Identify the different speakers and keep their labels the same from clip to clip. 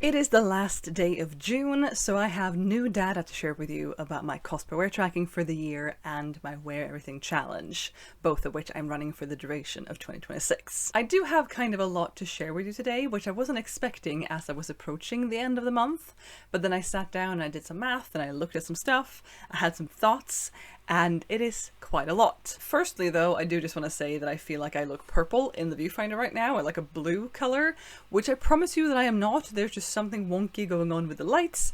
Speaker 1: It is the last day of June, so I have new data to share with you about my cost per wear tracking for the year and my Wear Everything challenge, both of which I'm running for the duration of 2026. I do have kind of a lot to share with you today, which I wasn't expecting as I was approaching the end of the month, but then I sat down and I did some math and I looked at some stuff, I had some thoughts, and it is quite a lot. Firstly though, I do just want to say that I feel like I look purple in the viewfinder right now. I like a blue color, which I promise you that I am not. There's just something wonky going on with the lights.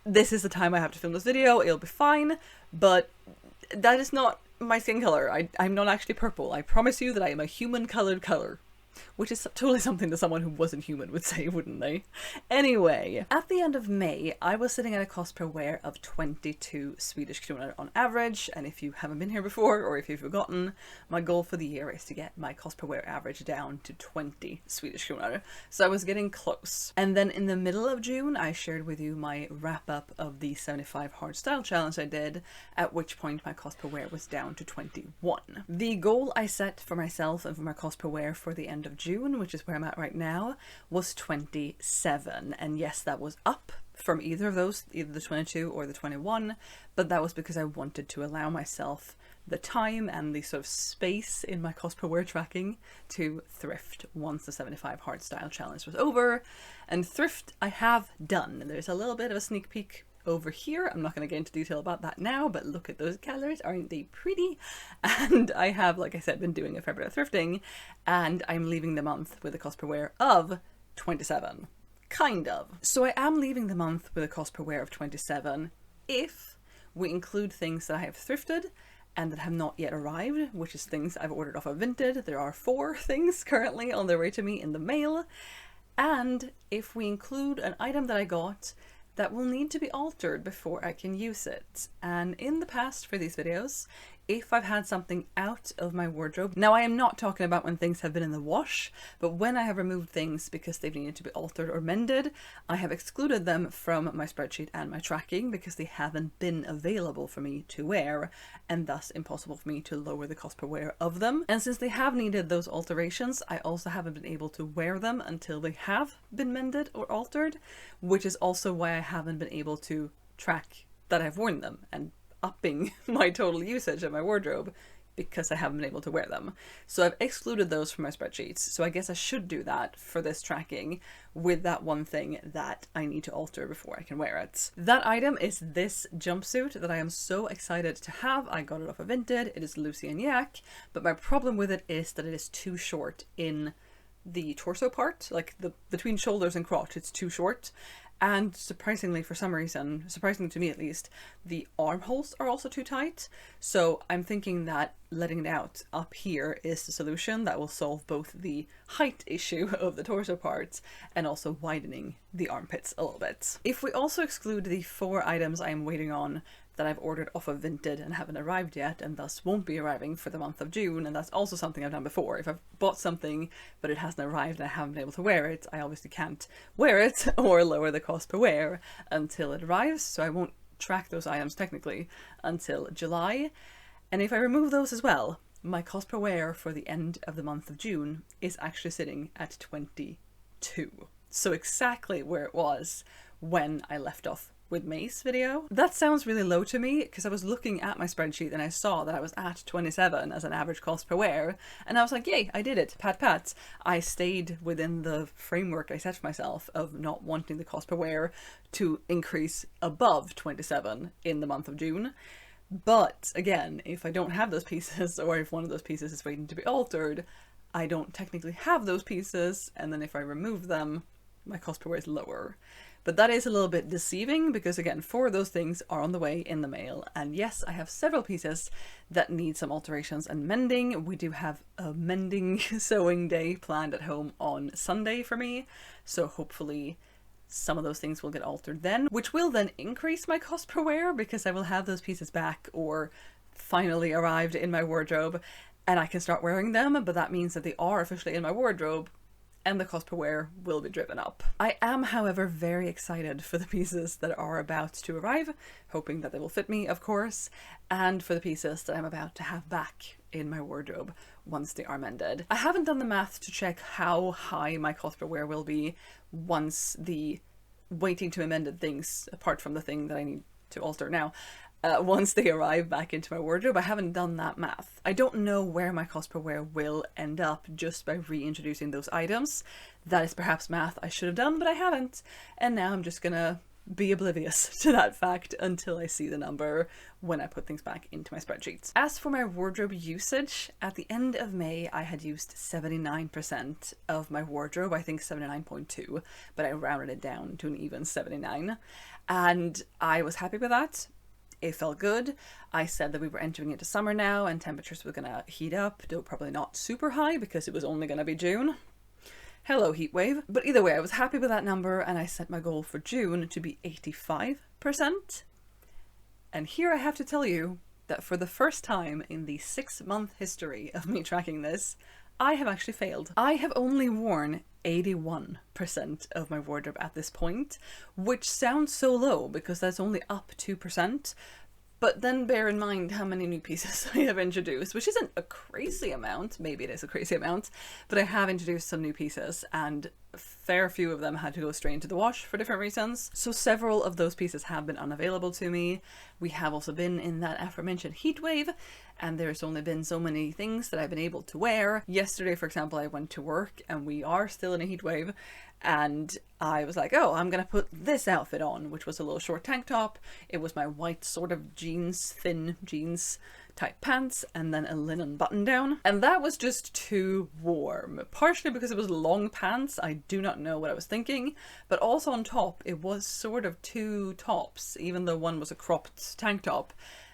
Speaker 1: This is the time I have to film this video, it'll be fine, but that is not my skin color. I'm not actually purple. I promise you that I am a human colored color. Which is totally something that someone who wasn't human would say, wouldn't they? Anyway, at the end of May, I was sitting at a cost per wear of 22 Swedish kronor on average, and if you haven't been here before, or if you've forgotten, my goal for the year is to get my cost per wear average down to 20 Swedish kronor. So I was getting close. And then in the middle of June, I shared with you my wrap up of the 75 hard style challenge I did, at which point my cost per wear was down to 21. The goal I set for myself and for my cost per wear for the end of June, which is where I'm at right now, was 27. And yes, that was up from either of those, either the 22 or the 21, but that was because I wanted to allow myself the time and the sort of space in my cost per wear tracking to thrift once the 75 hard style challenge was over. And thrift I have done. There's a little bit of a sneak peek over here. I'm not going to get into detail about that now, but look at those colors, aren't they pretty? And I have, like I said, been doing a fair bit of thrifting, and I'm leaving the month with a cost per wear of 27. Kind of. So I am leaving the month with a cost per wear of 27 if we include things that I have thrifted and that have not yet arrived, which is things I've ordered off of Vinted. There are 4 things currently on their way to me in the mail. And if we include an item that I got that will need to be altered before I can use it. And in the past for these videos, if I've had something out of my wardrobe, now I am not talking about when things have been in the wash, but when I have removed things because they've needed to be altered or mended, I have excluded them from my spreadsheet and my tracking because they haven't been available for me to wear, and thus impossible for me to lower the cost per wear of them. And since they have needed those alterations, I also haven't been able to wear them until they have been mended or altered, which is also why I haven't been able to track that I've worn them and upping my total usage of my wardrobe because I haven't been able to wear them. So I've excluded those from my spreadsheets. So I guess I should do that for this tracking with that one thing that I need to alter before I can wear it. That item is this jumpsuit that I am so excited to have. I got it off of Vinted. It is Lucy and Yak, but my problem with it is that it is too short in the torso part, like the between shoulders and crotch, it's too short. And surprisingly, for some reason, surprisingly to me at least, the armholes are also too tight. So I'm thinking that letting it out up here is the solution that will solve both the height issue of the torso parts and also widening the armpits a little bit. If we also exclude the 4 items I am waiting on that I've ordered off of Vinted and haven't arrived yet and thus won't be arriving for the month of June, and that's also something I've done before. If I've bought something but it hasn't arrived and I haven't been able to wear it, I obviously can't wear it or lower the cost per wear until it arrives, so I won't track those items technically until July. And if I remove those as well, my cost per wear for the end of the month of June is actually sitting at 22. So exactly where it was when I left off with May's video. That sounds really low to me because I was looking at my spreadsheet and I saw that I was at 27 as an average cost per wear, and I was like, yay, I did it, pat pat. I stayed within the framework I set for myself of not wanting the cost per wear to increase above 27 in the month of June. But again, if I don't have those pieces, or if one of those pieces is waiting to be altered, I don't technically have those pieces, and then if I remove them, my cost per wear is lower. But that is a little bit deceiving because again, 4 of those things are on the way in the mail. And yes, I have several pieces that need some alterations and mending. We do have a mending sewing day planned at home on Sunday for me. So hopefully some of those things will get altered then, which will then increase my cost per wear because I will have those pieces back or finally arrived in my wardrobe and I can start wearing them. But that means that they are officially in my wardrobe and the cost per wear will be driven up. I am, however, very excited for the pieces that are about to arrive, hoping that they will fit me, of course, and for the pieces that I'm about to have back in my wardrobe once they are mended. I haven't done the math to check how high my cost per wear will be once the waiting to amend things apart from the thing that I need to alter now. Once they arrive back into my wardrobe, I haven't done that math. I don't know where my cost per wear will end up just by reintroducing those items. That is perhaps math I should have done, but I haven't. And now I'm just gonna be oblivious to that fact until I see the number when I put things back into my spreadsheets. As for my wardrobe usage, at the end of May I had used 79% of my wardrobe, I think 79.2, but I rounded it down to an even 79, and I was happy with that. It felt good. I said that we were entering into summer now and temperatures were gonna heat up, though probably not super high because it was only gonna be June. Hello, heat wave. But either way, I was happy with that number, and I set my goal for June to be 85%. And here I have to tell you that for the first time in the 6-month history of me tracking this, I have actually failed. I have only worn 81% of my wardrobe at this point, which sounds so low because that's only up 2%. But then bear in mind how many new pieces I have introduced, which isn't a crazy amount, maybe it is a crazy amount, but I have introduced some new pieces and a fair few of them had to go straight into the wash for different reasons. So several of those pieces have been unavailable to me. We have also been in that aforementioned heat wave, and there's only been so many things that I've been able to wear. Yesterday, for example, I went to work and we are still in a heat wave, and I was like, oh, I'm gonna put this outfit on, which was a little short tank top. It was my white sort of jeans, thin jeans type pants, and then a linen button down. And that was just too warm. Partially because it was long pants, I do not know what I was thinking, but also on top, it was sort of two tops, even though one was a cropped tank top.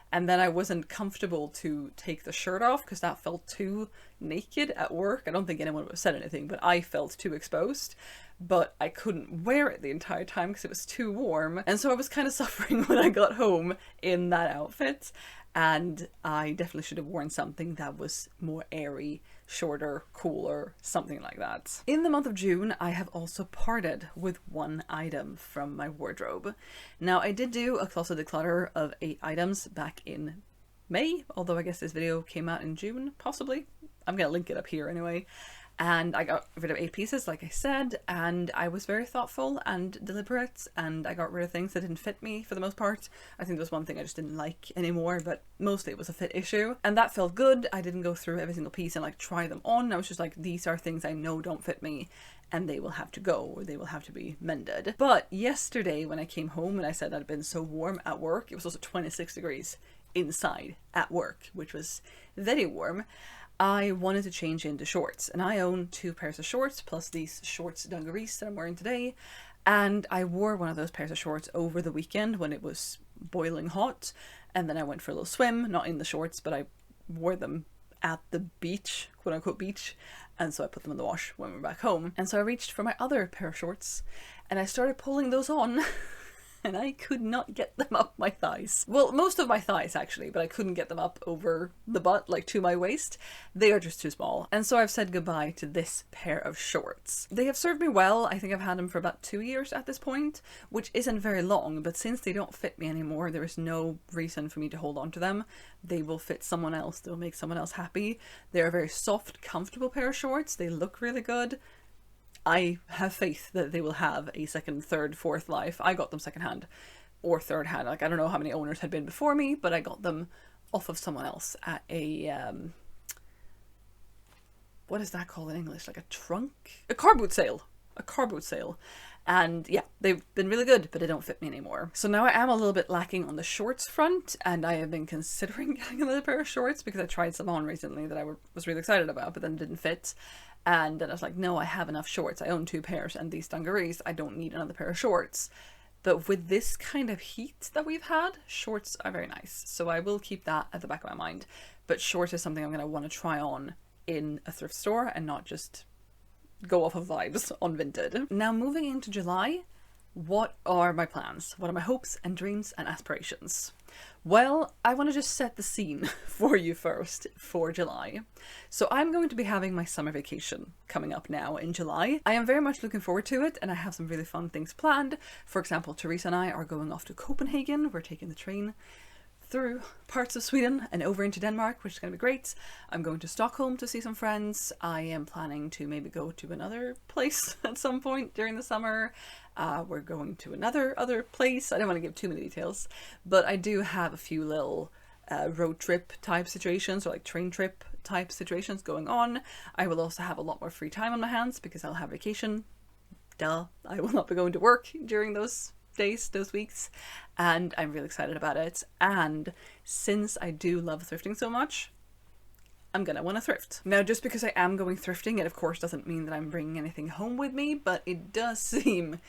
Speaker 1: And then I wasn't comfortable to take the shirt off because that felt too naked at work. I don't think anyone would have said anything, but I felt too exposed. But I couldn't wear it the entire time because it was too warm. And so I was kind of suffering when I got home in that outfit. And I definitely should have worn something that was more airy, shorter, cooler, something like that. In the month of June, I have also parted with one item from my wardrobe. Now, I did do a closet declutter of 8 items back in May, although I guess this video came out in June, possibly. I'm gonna link it up here anyway. And I got rid of 8 pieces, like I said, and I was very thoughtful and deliberate, and I got rid of things that didn't fit me for the most part. I think there was one thing I just didn't like anymore, but mostly it was a fit issue. And that felt good. I didn't go through every single piece and like try them on. I was just like, these are things I know don't fit me, and they will have to go, or they will have to be mended. But yesterday when I came home and I said I'd been so warm at work, it was also 26 degrees inside at work, which was very warm. I wanted to change into shorts, and I own 2 pairs of shorts plus these shorts dungarees that I'm wearing today, and I wore one of those pairs of shorts over the weekend when it was boiling hot, and then I went for a little swim, not in the shorts, but I wore them at the beach, quote unquote beach, and so I put them in the wash when we were back home. And so I reached for my other pair of shorts and I started pulling those on and I could not get them up my thighs. Well, most of my thighs actually, but I couldn't get them up over the butt, like to my waist. They are just too small. And so I've said goodbye to this pair of shorts. They have served me well. I think I've had them for about 2 years at this point, which isn't very long, but since they don't fit me anymore, there is no reason for me to hold on to them. They will fit someone else. They'll make someone else happy. They're a very soft, comfortable pair of shorts. They look really good. I have faith that they will have a second, third, fourth life. I got them secondhand or third hand. Like, I don't know how many owners had been before me, but I got them off of someone else at a, what is that called in English? Like a trunk? A car boot sale. A car boot sale. And yeah, they've been really good, but they don't fit me anymore. So now I am a little bit lacking on the shorts front, and I have been considering getting another pair of shorts because I tried some on recently that I was really excited about, but then didn't fit. And then I was like, no, I have enough shorts. I own 2 pairs and these dungarees. I don't need another pair of shorts. But with this kind of heat that we've had, shorts are very nice. So I will keep that at the back of my mind. But shorts is something I'm going to want to try on in a thrift store and not just go off of vibes on Vinted. Now moving into July, what are my plans? What are my hopes and dreams and aspirations? Well, I want to just set the scene for you first for July. So I'm going to be having my summer vacation coming up now in July. I am very much looking forward to it, and I have some really fun things planned. For example, Teresa and I are going off to Copenhagen. We're taking the train through parts of Sweden and over into Denmark, which is going to be great. I'm going to Stockholm to see some friends. I am planning to maybe go to another place at some point during the summer. We're going to other place. I don't want to give too many details, but I do have a few little road trip type situations, or like train trip type situations going on. I will also have a lot more free time on my hands because I'll have vacation. Duh, I will not be going to work during those days, those weeks, and I'm really excited about it. And since I do love thrifting so much, I'm gonna want to thrift. Now, just because I am going thrifting, it of course doesn't mean that I'm bringing anything home with me, but it does seem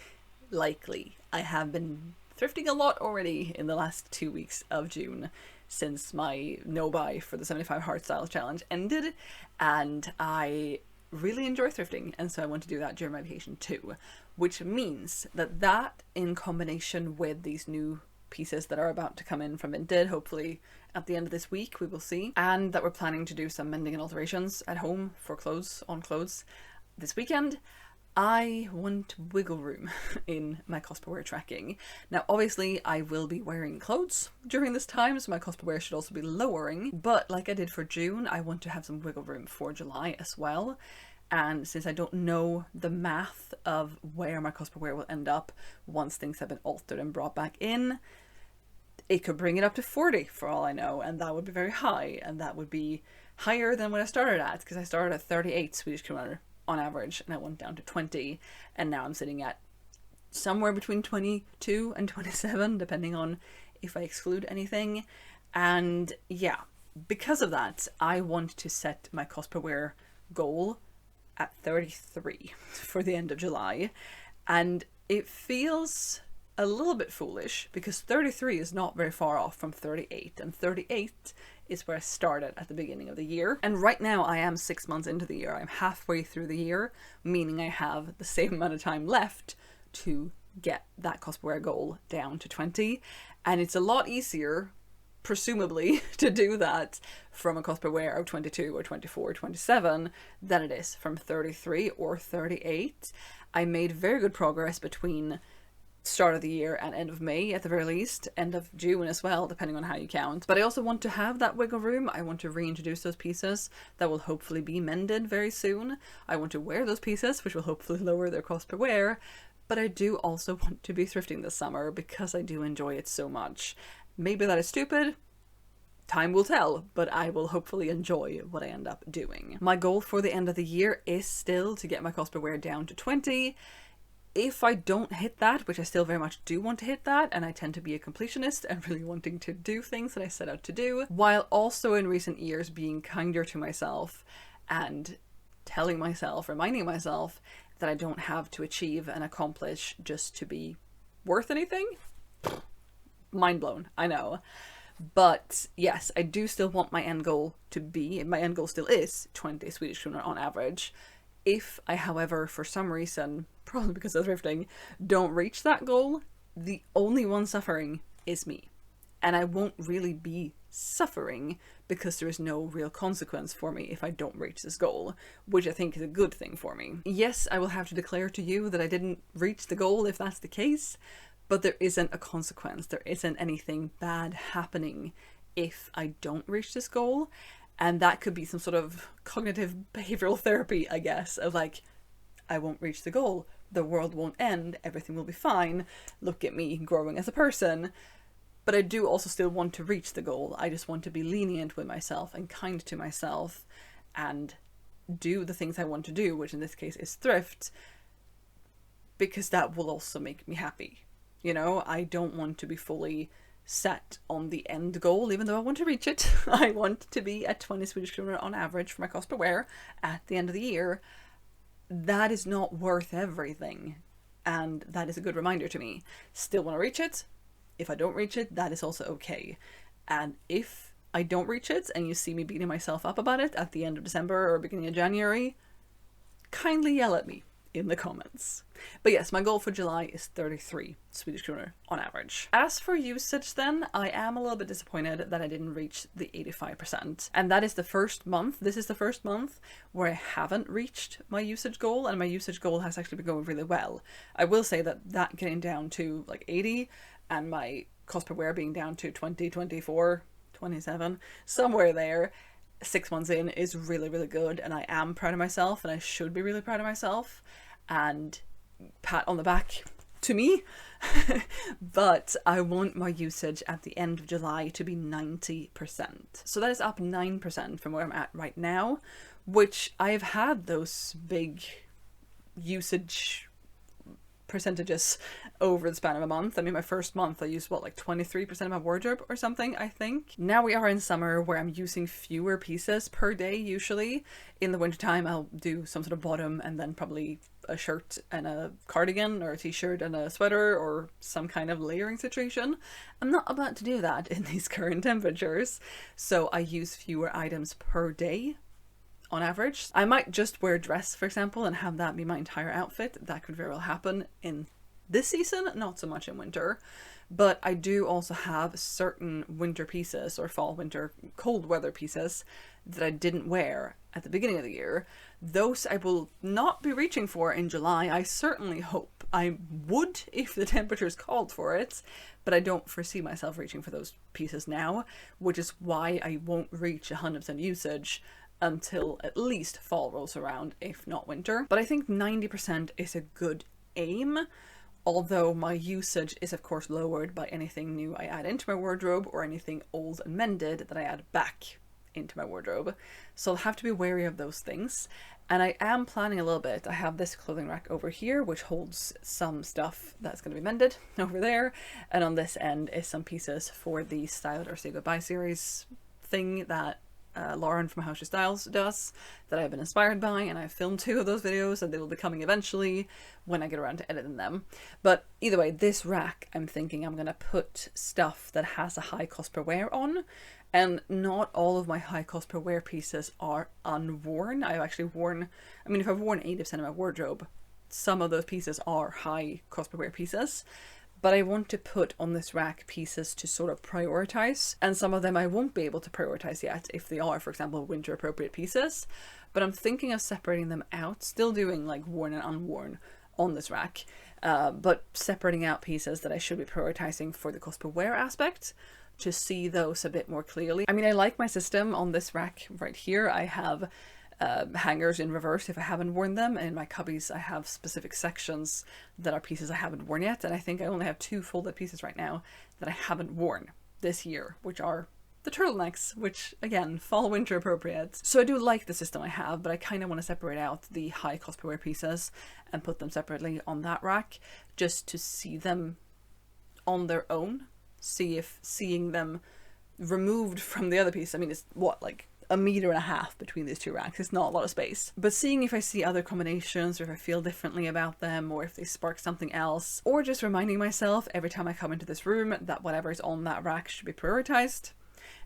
Speaker 1: likely. I have been thrifting a lot already in the last 2 weeks of June since my no buy for the 75 hard styles challenge ended, and I really enjoy thrifting, and so I want to do that during my vacation too, which means that in combination with these new pieces that are about to come in from Vinted, hopefully at the end of this week, we will see, and that we're planning to do some mending and alterations at home for clothes, on clothes this weekend, I want wiggle room in my cost per wear tracking. Now, obviously, I will be wearing clothes during this time, so my cost per wear should also be lowering. But like I did for June, I want to have some wiggle room for July as well. And since I don't know the math of where my cost per wear will end up once things have been altered and brought back in, it could bring it up to 40 for all I know, and that would be very high, and that would be higher than what I started at, because I started at 38 Swedish kronor on average, and I went down to 20, and now I'm sitting at somewhere between 22 and 27, depending on if I exclude anything. And yeah, because of that, I want to set my cost per wear goal at 33 for the end of July, and it feels a little bit foolish because 33 is not very far off from 38, and 38 is where I started at the beginning of the year. And right now I am 6 months into the year. I'm halfway through the year, meaning I have the same amount of time left to get that cost per wear goal down to 20. And it's a lot easier, presumably, to do that from a cost per wear of 22 or 24 or 27 than it is from 33 or 38. I made very good progress between start of the year and end of May at the very least, end of June as well, depending on how you count. But I also want to have that wiggle room. I want to reintroduce those pieces that will hopefully be mended very soon. I want to wear those pieces, which will hopefully lower their cost per wear. But I do also want to be thrifting this summer because I do enjoy it so much. Maybe that is stupid. Time will tell, but I will hopefully enjoy what I end up doing. My goal for the end of the year is still to get my cost per wear down to 20. If I don't hit that, which I still very much do want to hit that, and I tend to be a completionist and really wanting to do things that I set out to do, while also in recent years being kinder to myself and telling myself, reminding myself that I don't have to achieve and accomplish just to be worth anything. Mind blown, I know. But yes, I do still want my end goal to be, my end goal still is 20 Swedish kronor on average. If I, however, for some reason, probably because of thrifting, don't reach that goal, the only one suffering is me. And I won't really be suffering because there is no real consequence for me if I don't reach this goal, which I think is a good thing for me. Yes, I will have to declare to you that I didn't reach the goal if that's the case, but there isn't a consequence. There isn't anything bad happening if I don't reach this goal. And that could be some sort of cognitive behavioral therapy, I guess, of like, I won't reach the goal, the world won't end, everything will be fine, look at me growing as a person. But I do also still want to reach the goal. I just want to be lenient with myself and kind to myself and do the things I want to do, which in this case is thrift, because that will also make me happy. You know, I don't want to be fully set on the end goal, even though I want to reach it. I want to be at 20 Swedish kronor on average for my cost per wear at the end of the year. That is not worth everything, and that is a good reminder to me. Still want to reach it. If I don't reach it, that is also okay. And if I don't reach it and you see me beating myself up about it at the end of December or beginning of January, kindly yell at me in the comments. But yes, my goal for July is 33 Swedish kronor on average. As for usage then, I am a little bit disappointed that I didn't reach the 85%. And that is the first month, this is the first month where I haven't reached my usage goal, and my usage goal has actually been going really well. I will say that getting down to like 80 and my cost per wear being down to 20, 24, 27, somewhere there, 6 months in is really, really good, and I am proud of myself, and I should be really proud of myself, and pat on the back to me. But I want my usage at the end of July to be 90%. So that is up 9% from where I'm at right now, which I've had those big usage percentages over the span of a month. I mean, my first month I used what, like 23% of my wardrobe or something, I think. Now we are in summer where I'm using fewer pieces per day usually. In the wintertime I'll do some sort of bottom and then probably a shirt and a cardigan, or a t-shirt and a sweater, or some kind of layering situation. I'm not about to do that in these current temperatures, so I use fewer items per day on average. I might just wear a dress, for example, and have that be my entire outfit. That could very well happen in this season, not so much in winter. But I do also have certain winter pieces, or fall, winter, cold weather pieces that I didn't wear at the beginning of the year. Those I will not be reaching for in July. I certainly hope I would if the temperatures called for it, but I don't foresee myself reaching for those pieces now, which is why I won't reach 100% usage until at least fall rolls around, if not winter. But I think 90% is a good aim, although my usage is of course lowered by anything new I add into my wardrobe or anything old and mended that I add back into my wardrobe. So I'll have to be wary of those things. And I am planning a little bit. I have this clothing rack over here which holds some stuff that's going to be mended over there, and on this end is some pieces for the Style It or Say Goodbye series thing that Lauren from How She Styles does, that I've been inspired by, and I've filmed 2 of those videos and they will be coming eventually when I get around to editing them. But either way, this rack, I'm thinking I'm gonna put stuff that has a high cost per wear on, and not all of my high cost per wear pieces are unworn. I've actually worn, I mean, if I've worn 80% of my wardrobe, some of those pieces are high cost per wear pieces. But I want to put on this rack pieces to sort of prioritize, and some of them I won't be able to prioritize yet if they are, for example, winter appropriate pieces. But I'm thinking of separating them out, still doing like worn and unworn on this rack, but separating out pieces that I should be prioritizing for the cost per wear aspect to see those a bit more clearly. I mean, I like my system on this rack right here. I have hangers in reverse if I haven't worn them, and in my cubbies I have specific sections that are pieces I haven't worn yet, and I think I only have 2 folded pieces right now that I haven't worn this year, which are the turtlenecks, which again, fall winter appropriate. So I do like the system I have, but I kind of want to separate out the high cost per wear pieces and put them separately on that rack just to see them on their own, see if seeing them removed from the other piece, I mean, it's what, like 1.5 meters between these 2 racks. It's not a lot of space. But seeing if I see other combinations, or if I feel differently about them, or if they spark something else, or just reminding myself every time I come into this room that whatever is on that rack should be prioritized,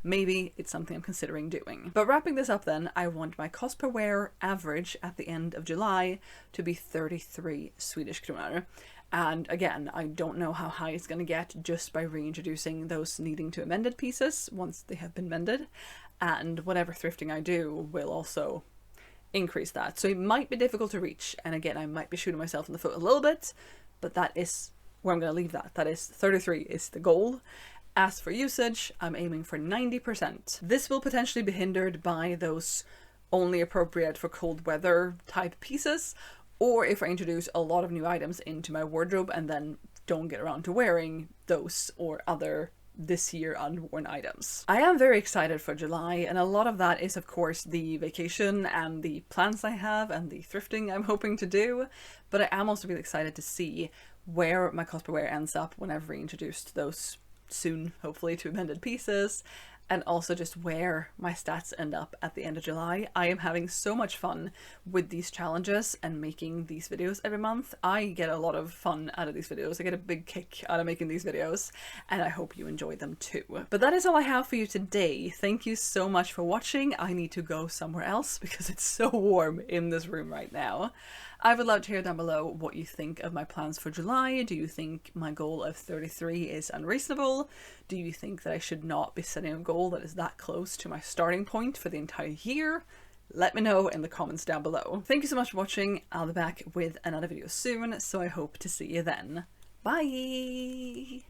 Speaker 1: maybe it's something I'm considering doing. But wrapping this up then, I want my cost per wear average at the end of July to be 33 Swedish kronor. And again, I don't know how high it's going to get just by reintroducing those needing to be mended pieces once they have been mended. And whatever thrifting I do will also increase that. So it might be difficult to reach. And again, I might be shooting myself in the foot a little bit, but that is where I'm going to leave that. That is 33 is the goal. As for usage, I'm aiming for 90%. This will potentially be hindered by those only appropriate for cold weather type pieces, or if I introduce a lot of new items into my wardrobe and then don't get around to wearing those or other this year unworn items. I am very excited for July, and a lot of that is of course the vacation and the plans I have and the thrifting I'm hoping to do, but I am also really excited to see where my cost per wear ends up when I've reintroduced those soon, hopefully, to amended pieces, and also just where my stats end up at the end of July. I am having so much fun with these challenges and making these videos every month. I get a lot of fun out of these videos. I get a big kick out of making these videos, and I hope you enjoy them too. But that is all I have for you today. Thank you so much for watching. I need to go somewhere else because it's so warm in this room right now. I would love to hear down below what you think of my plans for July. Do you think my goal of 33 is unreasonable? Do you think that I should not be setting a goal that is that close to my starting point for the entire year? Let me know in the comments down below. Thank you so much for watching. I'll be back with another video soon, so I hope to see you then. Bye!